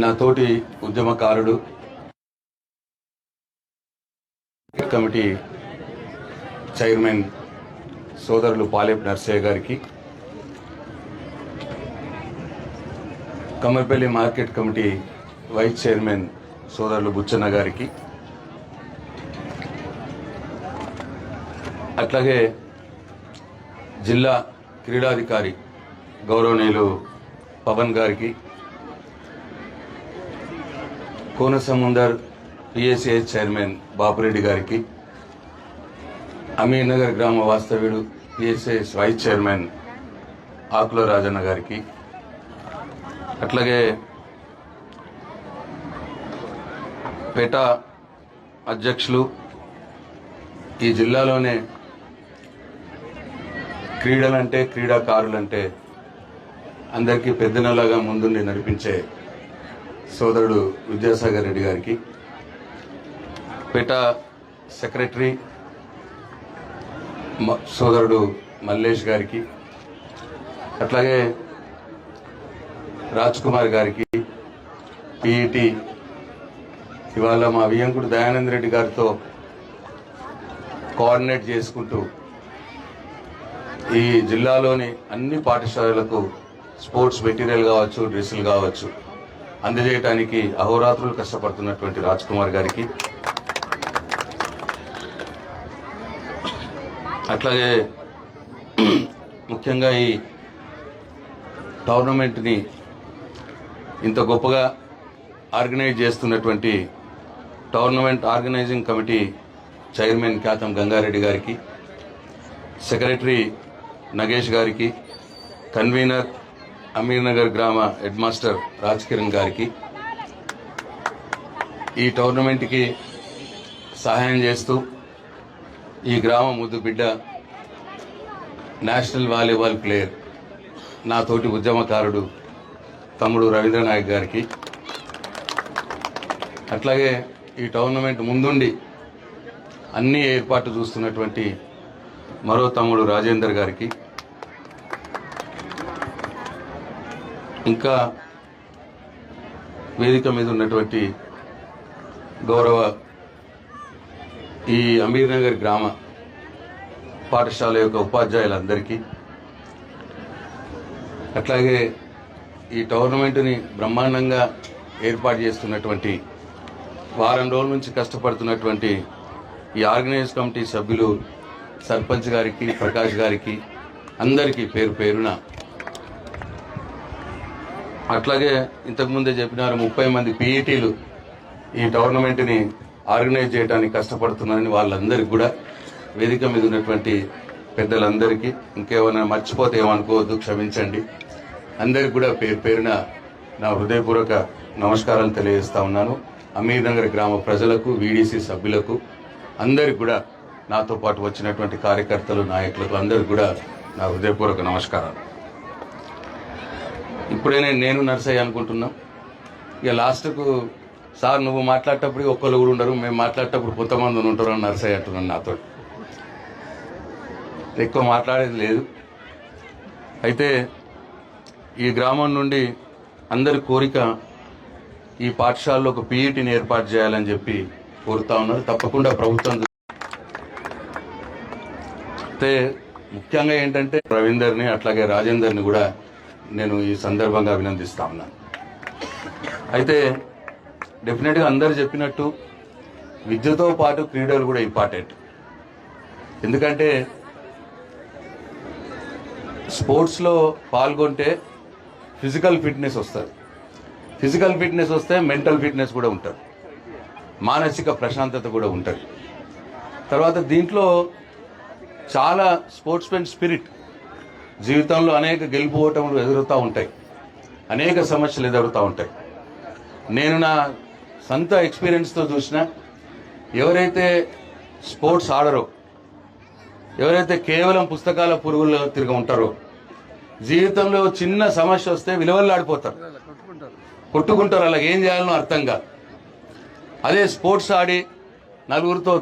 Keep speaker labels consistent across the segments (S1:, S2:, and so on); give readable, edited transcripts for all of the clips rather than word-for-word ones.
S1: నా తోటి ఉద్యమకారుడు కమిటీ చైర్మన్ సోదరులు పాలేపు నర్సయ్య గారికి, Kammapalli market committee vice chairman సోదరులు బుచ్చన్న గారికి, అట్లాగే జిల్లా క్రీడాధికారి గౌరవనీయులు పవన్ గారికి, కోనసముందర్ పిఎస్ఏ చైర్మన్ బాపురెడ్డి గారికి, అమీర్ నగర్ గ్రామ వాస్తవ్యుడు పిఎస్ఏ వైస్ చైర్మన్ ఆకుల రాజన్న గారికి, అట్లాగే పేటా అధ్యక్షులు, ఈ జిల్లాలోనే క్రీడలంటే క్రీడాకారులంటే అందరికీ పెద్దనలాగా ముందుండి నడిపించే సోదరుడు విద్యాసాగర్ రెడ్డి గారికి, పేటా సెక్రటరీ సోదరుడు మల్లేష్ గారికి, అట్లాగే రాజ్ కుమార్ గారికి, పిఈటి ఇవాళ మా వియంకుడు దయానంద్ రెడ్డి గారితో కోఆర్డినేట్ చేసుకుంటూ ఈ జిల్లాలోని అన్ని పాఠశాలలకు స్పోర్ట్స్ మెటీరియల్ కావచ్చు, డ్రెస్సులు కావచ్చు అందజేయడానికి అహోరాత్రులు కష్టపడుతున్నటువంటి రాజ్ కుమార్ గారికి, అట్లాగే ముఖ్యంగా ఈ టోర్నమెంట్ని ఇంత గొప్పగా ఆర్గనైజ్ చేస్తున్నటువంటి tournament organising committee chairman Khyatham Gangareddy గారికి, సెక్రటరీ నగేష్ గారికి, కన్వీనర్ అమీర్ నగర్ గ్రామ హెడ్ మాస్టర్ రాజ్ కిరణ్ గారికి, ఈ టోర్నమెంట్కి సహాయం చేస్తూ ఈ గ్రామ ముద్దు బిడ్డ నేషనల్ వాలీబాల్ ప్లేయర్ నా తోటి ఉద్యమకారుడు తమ్ముడు రవీంద్రనాయక్ గారికి, అట్లాగే ఈ టోర్నమెంట్ ముందుండి అన్ని ఏర్పాట్లు చూస్తున్నటువంటి మరో తమ్ముడు రాజేందర్ గారికి, ఇంకా వేదిక మీద ఉన్నటువంటి గౌరవ ఈ అమీర్ నగర్ గ్రామ పాఠశాల యొక్క ఉపాధ్యాయులందరికీ, అట్లాగే ఈ టోర్నమెంట్ని బ్రహ్మాండంగా ఏర్పాటు చేస్తున్నటువంటి వారం రోజుల నుంచి కష్టపడుతున్నటువంటి ఈ ఆర్గనైజ్ కమిటీ సభ్యులు సర్పంచ్ గారికి, ప్రకాష్ గారికి అందరికీ పేరు పేరున, అట్లాగే ఇంతకుముందే చెప్పినారు 30 మంది పీఈటీలు ఈ టోర్నమెంట్ని ఆర్గనైజ్ చేయడానికి కష్టపడుతున్నారని వాళ్ళందరికీ కూడా, వేదిక మీద ఉన్నటువంటి పెద్దలందరికీ, ఇంకేమైనా మర్చిపోతే ఏమనుకోవద్దు, క్షమించండి. అందరికి కూడా పేరు పేరున నా హృదయపూర్వక నమస్కారాలు తెలియజేస్తా ఉన్నాను. అమీర్ నగర్ గ్రామ ప్రజలకు, వీడీసీ సభ్యులకు అందరికి కూడా, నాతో పాటు వచ్చినటువంటి కార్యకర్తలు, నాయకులకు అందరికి కూడా నా హృదయపూర్వక నమస్కారాలు. ఇప్పుడే నేను నర్సయ్య అనుకుంటున్నా, ఇక లాస్ట్కు సార్ నువ్వు మాట్లాడేటప్పుడు ఒక్కళ్ళు కూడా ఉండరు, మేము మాట్లాడేటప్పుడు కొంతమంది ఉంటారు అని నర్సయ్య అంటున్నాను. నాతో ఎక్కువ మాట్లాడేది లేదు. అయితే ఈ గ్రామం నుండి అందరి కోరిక ఈ పాఠశాలలో ఒక పీఈటీని ఏర్పాటు చేయాలని చెప్పి కోరుతా ఉన్నారు. తప్పకుండా ప్రభుత్వం అయితే ముఖ్యంగా ఏంటంటే రవీందర్ని అట్లాగే రాజేందర్ని కూడా నేను ఈ సందర్భంగా అభినందిస్తా ఉన్నాను. అయితే డెఫినెట్గా అందరు చెప్పినట్టు విద్యతో పాటు క్రీడలు కూడా ఇంపార్టెంట్. ఎందుకంటే స్పోర్ట్స్లో పాల్గొంటే ఫిజికల్ ఫిట్నెస్ వస్తుంది, ఫిజికల్ ఫిట్నెస్ వస్తే మెంటల్ ఫిట్నెస్ కూడా ఉంటుంది, మానసిక ప్రశాంతత కూడా ఉంటుంది. తర్వాత దీంట్లో చాలా స్పోర్ట్స్మెన్ స్పిరిట్, జీవితంలో అనేక గెలుపు ఓటములు ఎదురుతూ ఉంటాయి, అనేక సమస్యలు ఎదురుతూ ఉంటాయి. నేను నా సొంత ఎక్స్పీరియన్స్తో చూసిన, ఎవరైతే స్పోర్ట్స్ ఆడరో, ఎవరైతే కేవలం పుస్తకాల పురుగుల్లో తిరిగి ఉంటారో, జీవితంలో చిన్న సమస్య వస్తే విలువల్లాడిపోతారు, కొట్టుకుంటారు, అలాగ ఏం చేయాలనో అర్థం కాదు. అదే స్పోర్ట్స్ ఆడి నలుగురితో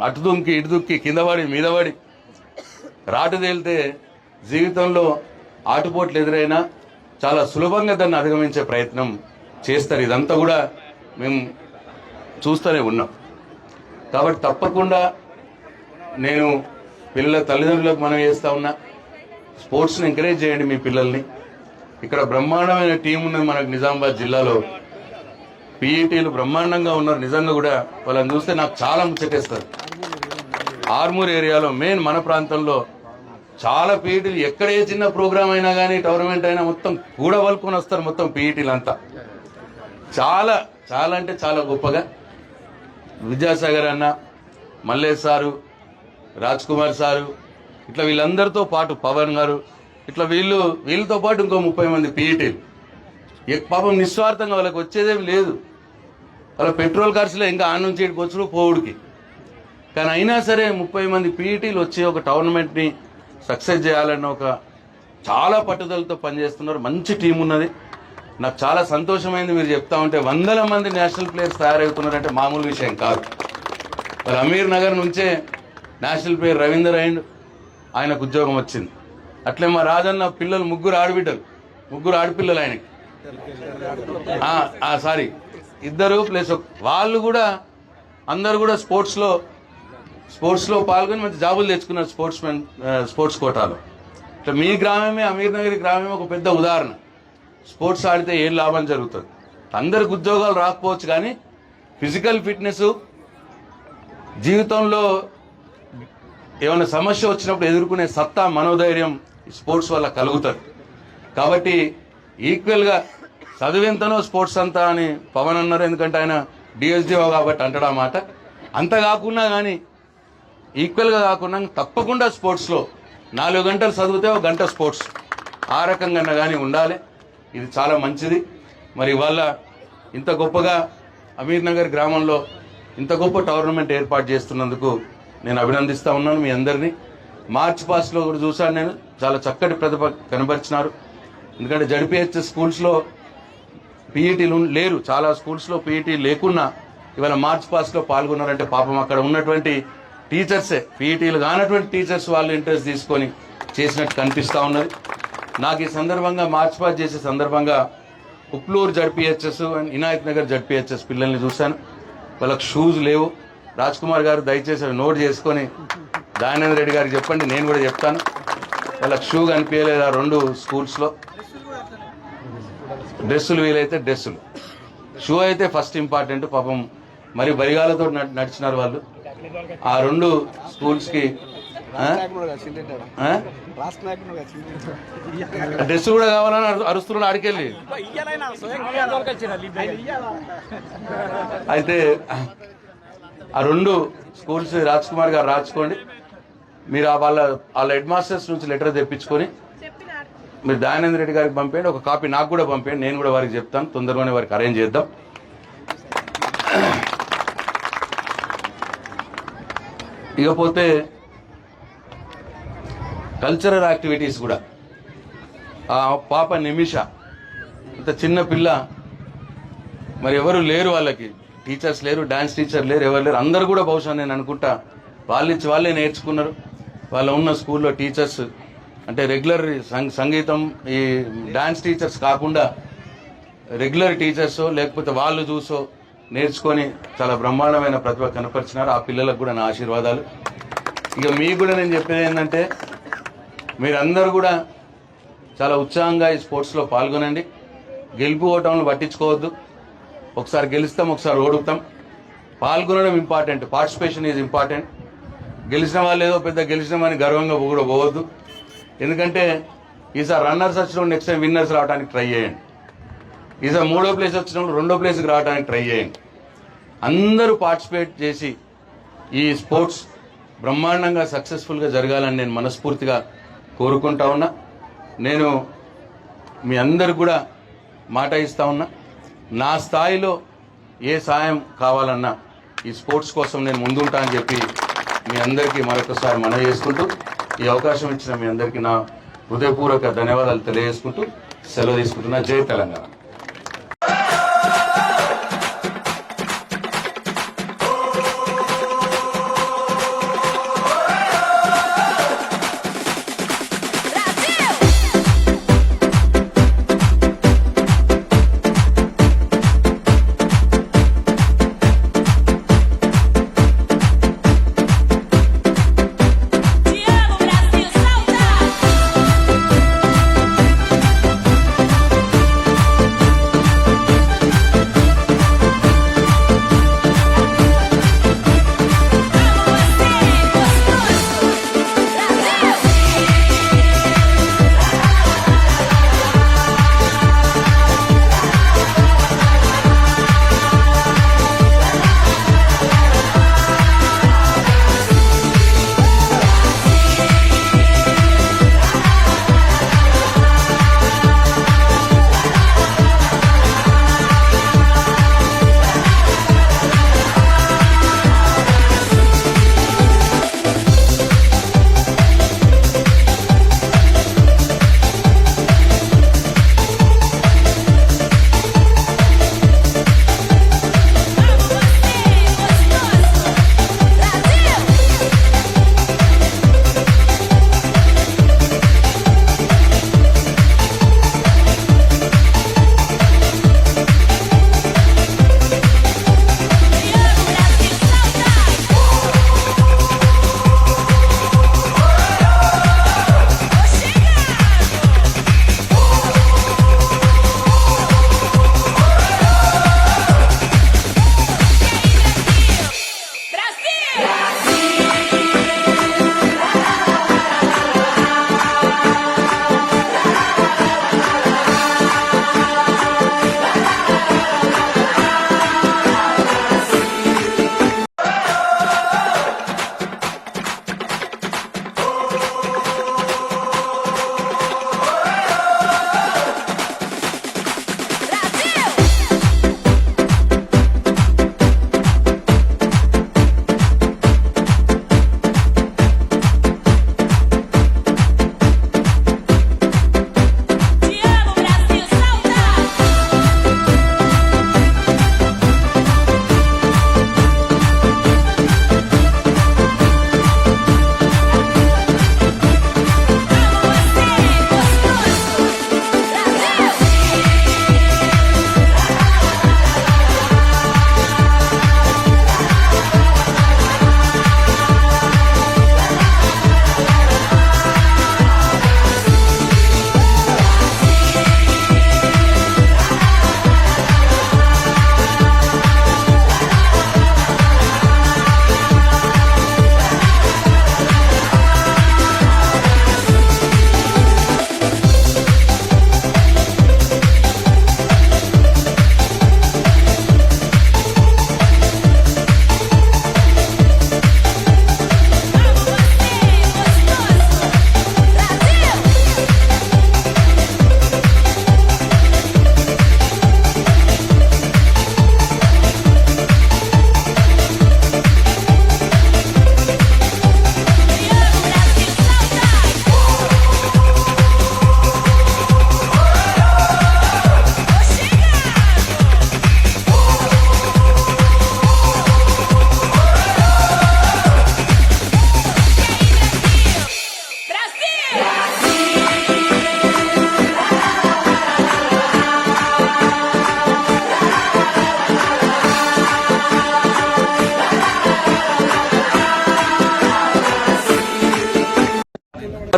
S1: అటు దుంకి ఇటు దుక్కి కిందపడి మీదపడి రాటు తేలితే జీవితంలో ఆటుపోట్లు ఎదురైనా చాలా సులభంగా దాన్ని అధిగమించే ప్రయత్నం చేస్తారు. ఇదంతా కూడా మేము చూస్తూనే ఉన్నాం. కాబట్టి తప్పకుండా నేను పిల్లల తల్లిదండ్రులకు మనం చేస్తూ ఉన్నా, స్పోర్ట్స్ని ఎంకరేజ్ చేయండి మీ పిల్లల్ని. ఇక్కడ బ్రహ్మాండమైన టీం ఉన్నది మనకు నిజామాబాద్ జిల్లాలో. పీఈటీలు బ్రహ్మాండంగా ఉన్నారు. నిజంగా కూడా వాళ్ళని చూస్తే నాకు చాలా ముచ్చటేస్తారు. ఆర్మూర్ ఏరియాలో మెయిన్ మన ప్రాంతంలో చాలా పీఈటీలు, ఎక్కడ ఏ చిన్న ప్రోగ్రామ్ అయినా కానీ టోర్నమెంట్ అయినా మొత్తం కూడవలుకొని వస్తారు మొత్తం పీఈటీలు అంతా. చాలా చాలా అంటే చాలా గొప్పగా విద్యాసాగర్ అన్న, మల్లేష్ సారు, రాజ్ కుమార్ సారు, ఇట్లా వీళ్ళందరితో పాటు పవన్ గారు, ఇట్లా వీళ్ళతో పాటు ఇంకో 30 మంది పీఈటీలు. పాపం నిస్వార్థంగా వాళ్ళకి వచ్చేదేమి లేదు. వాళ్ళ పెట్రోల్ ఖర్చులో ఇంకా ఆ నుంచి ఇక్కడికి వచ్చుడు పోవుడికి. కానీ అయినా సరే 30 మంది పీఈటీలు వచ్చి ఒక టోర్నమెంట్ని సక్సెస్ చేయాలన్న ఒక చాలా పట్టుదలతో పనిచేస్తున్నారు. మంచి టీం ఉన్నది. నాకు చాలా సంతోషమైంది మీరు చెప్తా ఉంటే. 100 మంది నేషనల్ ప్లేయర్స్ తయారవుతున్నారంటే మామూలు విషయం కాదు. మరి అమీర్ నగర్ నుంచే నేషనల్ ప్లేయర్ రవీందర్ అయిండ్, ఆయనకు ఉద్యోగం వచ్చింది. అట్లే మా రాజన్న పిల్లలు 3 ఆడబిడ్డలు, 3 ఆడపిల్లలు ఆయనకి. సారీ 2 ప్లస్ వాళ్ళు కూడా అందరు కూడా స్పోర్ట్స్లో పాల్గొని మంచి జాబులు తెచ్చుకున్నారు స్పోర్ట్స్ కోటాలో. ఇట్లా మీ గ్రామమే, అమీర్ నగర్ గ్రామమే ఒక పెద్ద ఉదాహరణ. స్పోర్ట్స్ ఆడితే ఏం లాభం జరుగుతుంది. అందరికి ఉద్యోగాలు రాకపోవచ్చు, కానీ ఫిజికల్ ఫిట్నెస్, జీవితంలో ఏమైనా సమస్య వచ్చినప్పుడు ఎదుర్కొనే సత్తా, మనోధైర్యం స్పోర్ట్స్ వల్ల కలుగుతుంది. కాబట్టి ఈక్వల్గా చదువెంతనో స్పోర్ట్స్ అంతా అని పవన్ అన్నారు. ఎందుకంటే ఆయన డిఎస్డిఓ కాబట్టి అంటాడు ఆ మాట. అంత కాకుండా కానీ ఈక్వల్గా కాకుండా తప్పకుండా స్పోర్ట్స్లో 4 గంటలు చదివితే 1 గంట స్పోర్ట్స్, ఆ రకంగా కానీ ఉండాలి. ఇది చాలా మంచిది. మరి ఇవాళ ఇంత గొప్పగా అమీర్ నగర్ గ్రామంలో ఇంత గొప్ప టోర్నమెంట్ ఏర్పాటు చేస్తున్నందుకు నేను అభినందిస్తూ ఉన్నాను మీ అందరినీ. మార్చ్ పాస్ట్లో కూడా చూశాను నేను, చాలా చక్కటి ప్రతిభ కనబరిచినారు. ఎందుకంటే జడ్పీహెచ్ఎస్ స్కూల్స్లో పీఈటీలు లేరు, చాలా స్కూల్స్లో పీఈటీ లేకున్నా ఇవాళ మార్చ్ పాస్ట్లో పాల్గొన్నారంటే పాపం అక్కడ ఉన్నటువంటి టీచర్సే, పీఈటీలు కానటువంటి టీచర్స్ వాళ్ళు ఇంట్రెస్ట్ తీసుకొని చేసినట్టు కనిపిస్తూ ఉన్నది. నాకు ఈ సందర్భంగా మార్చ్ పాస్ చేసే సందర్భంగా Upluru ZPHS and Inayat Nagar ZPHS పిల్లల్ని చూశాను. వాళ్ళకి షూస్ లేవు. రాజ్ కుమార్ గారు దయచేసి అవి నోట్ చేసుకొని దయానంద రెడ్డి గారికి చెప్పండి, నేను కూడా చెప్తాను. వాళ్ళకి షూ కనిపించలేదు ఆ 2 స్కూల్స్లో. డ్రెస్సులు వీలైతే డ్రెస్సులు, షూ అయితే ఫస్ట్ ఇంపార్టెంట్. పాపం మరి బరిగాలతో నడిచినారు వాళ్ళు ఆ 2 స్కూల్స్కి. డ్రెస్ కూడా కావాలని అరుస్తున్నాడు ఆడికెళ్ళి. అయితే ఆ 2 స్కూల్స్ రాజ్ కుమార్ గారు రాసుకోండి. మీరు వాళ్ళ హెడ్ మాస్టర్స్ నుంచి లెటర్ తెప్పించుకొని మీరు దయానంద రెడ్డి గారికి పంపేయండి. ఒక కాపీ నాకు కూడా పంపేయండి, నేను కూడా వారికి చెప్తాను. తొందరగానే వారికి అరేంజ్ చేద్దాం. ఇకపోతే కల్చరల్ యాక్టివిటీస్ కూడా ఆ పాప నిమిష, ఇంత చిన్న పిల్ల, మరి ఎవరు లేరు, వాళ్ళకి టీచర్స్ లేరు, డాన్స్ టీచర్ లేరు, ఎవరు లేరు. అందరు కూడా బహుశా నేను అనుకుంటా వాళ్ళే నేర్చుకున్నారు. వాళ్ళ ఉన్న స్కూల్లో టీచర్స్ అంటే రెగ్యులర్ సంగీతం, ఈ డాన్స్ టీచర్స్ కాకుండా రెగ్యులర్ టీచర్స్ లేకపోతే వాళ్ళు చూసో నేర్చుకొని చాలా బ్రహ్మాండమైన ప్రతిభ కనపరిచినారు. ఆ పిల్లలకు కూడా నా ఆశీర్వాదాలు. ఇక మీకు కూడా నేను చెప్పేది ఏంటంటే మీరందరూ కూడా చాలా ఉత్సాహంగా ఈ స్పోర్ట్స్లో పాల్గొనండి. గెలుపు ఓటంలు పట్టించుకోవద్దు. ఒకసారి గెలుస్తాం, ఒకసారి ఓడుతాం. పాల్గొనడం ఇంపార్టెంట్, పార్టిసిపేషన్ ఈజ్ ఇంపార్టెంట్. గెలిచిన వాళ్ళు ఏదో పెద్ద గెలిచినామని గర్వంగా కూడా పోవద్దు. ఎందుకంటే ఈసారి రన్నర్స్ వచ్చినప్పుడు నెక్స్ట్ టైం విన్నర్స్ రావడానికి ట్రై చేయండి. ఈసారి 3వ ప్లేస్ వచ్చినప్పుడు 2వ ప్లేస్కి రావడానికి ట్రై చేయండి. అందరూ పార్టిసిపేట్ చేసి ఈ స్పోర్ట్స్ బ్రహ్మాండంగా సక్సెస్ఫుల్గా జరగాలని నేను మనస్ఫూర్తిగా కోరుకుంటా ఉన్నా. నేను మీ అందరు కూడా మాట ఇస్తా ఉన్నా, నా స్థాయిలో ఏ సాయం కావాలన్నా ఈ స్పోర్ట్స్ కోసం నేను ముందుంటా అని చెప్పి మీ అందరికీ మరొకసారి మనవి చేసుకుంటూ, ఈ అవకాశం ఇచ్చిన మీ అందరికీ నా హృదయపూర్వక ధన్యవాదాలు తెలియజేసుకుంటూ సెలవు తీసుకుంటున్నా. జై తెలంగాణ.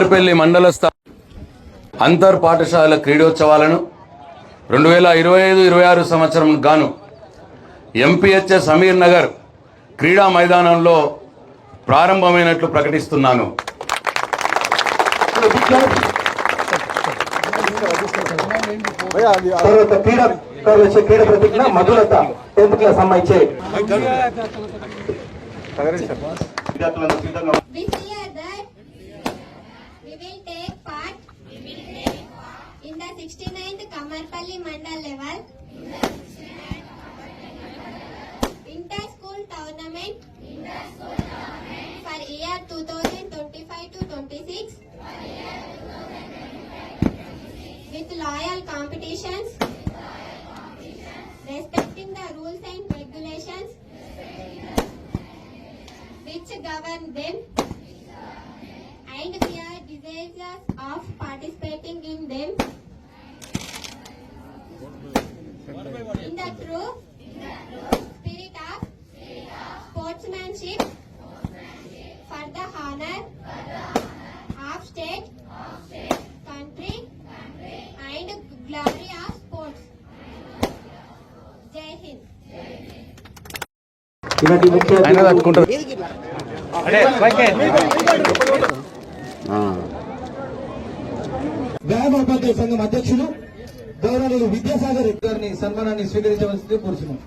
S1: బందర్పల్లి మండల స్థాయి అంతర్ పాఠశాల క్రీడోత్సవాలను 2025-26 సంవత్సరం గాను ఎంపీహెచ్ఎస్ సమీర్ నగర్ క్రీడా మైదానంలో ప్రారంభమైనట్లు ప్రకటిస్తున్నాను.
S2: తర్వాత క్రీడా ప్రతిజ్ఞ మధులత 10th క్లాస్ అమ్మాయి చే
S3: This year that we will take part in the 69th Kamarpalli Mandal level inter-school tournament for year 2025-26 with loyal competitions, respecting the rules and regulations which govern them, and we are desirous of participating in them in the true spirit of sportsmanship for the honor of state, country, and glory of sports. Jai Hind.
S2: ఈనాటి ముఖ్య వ్యాయామోపాధ్యాయ సంఘం అధ్యక్షులు గౌరవనీయులు విద్యాసాగర్ రెడ్డి గారిని సన్మానాన్ని స్వీకరించవలసింది కోరుచున్నాం.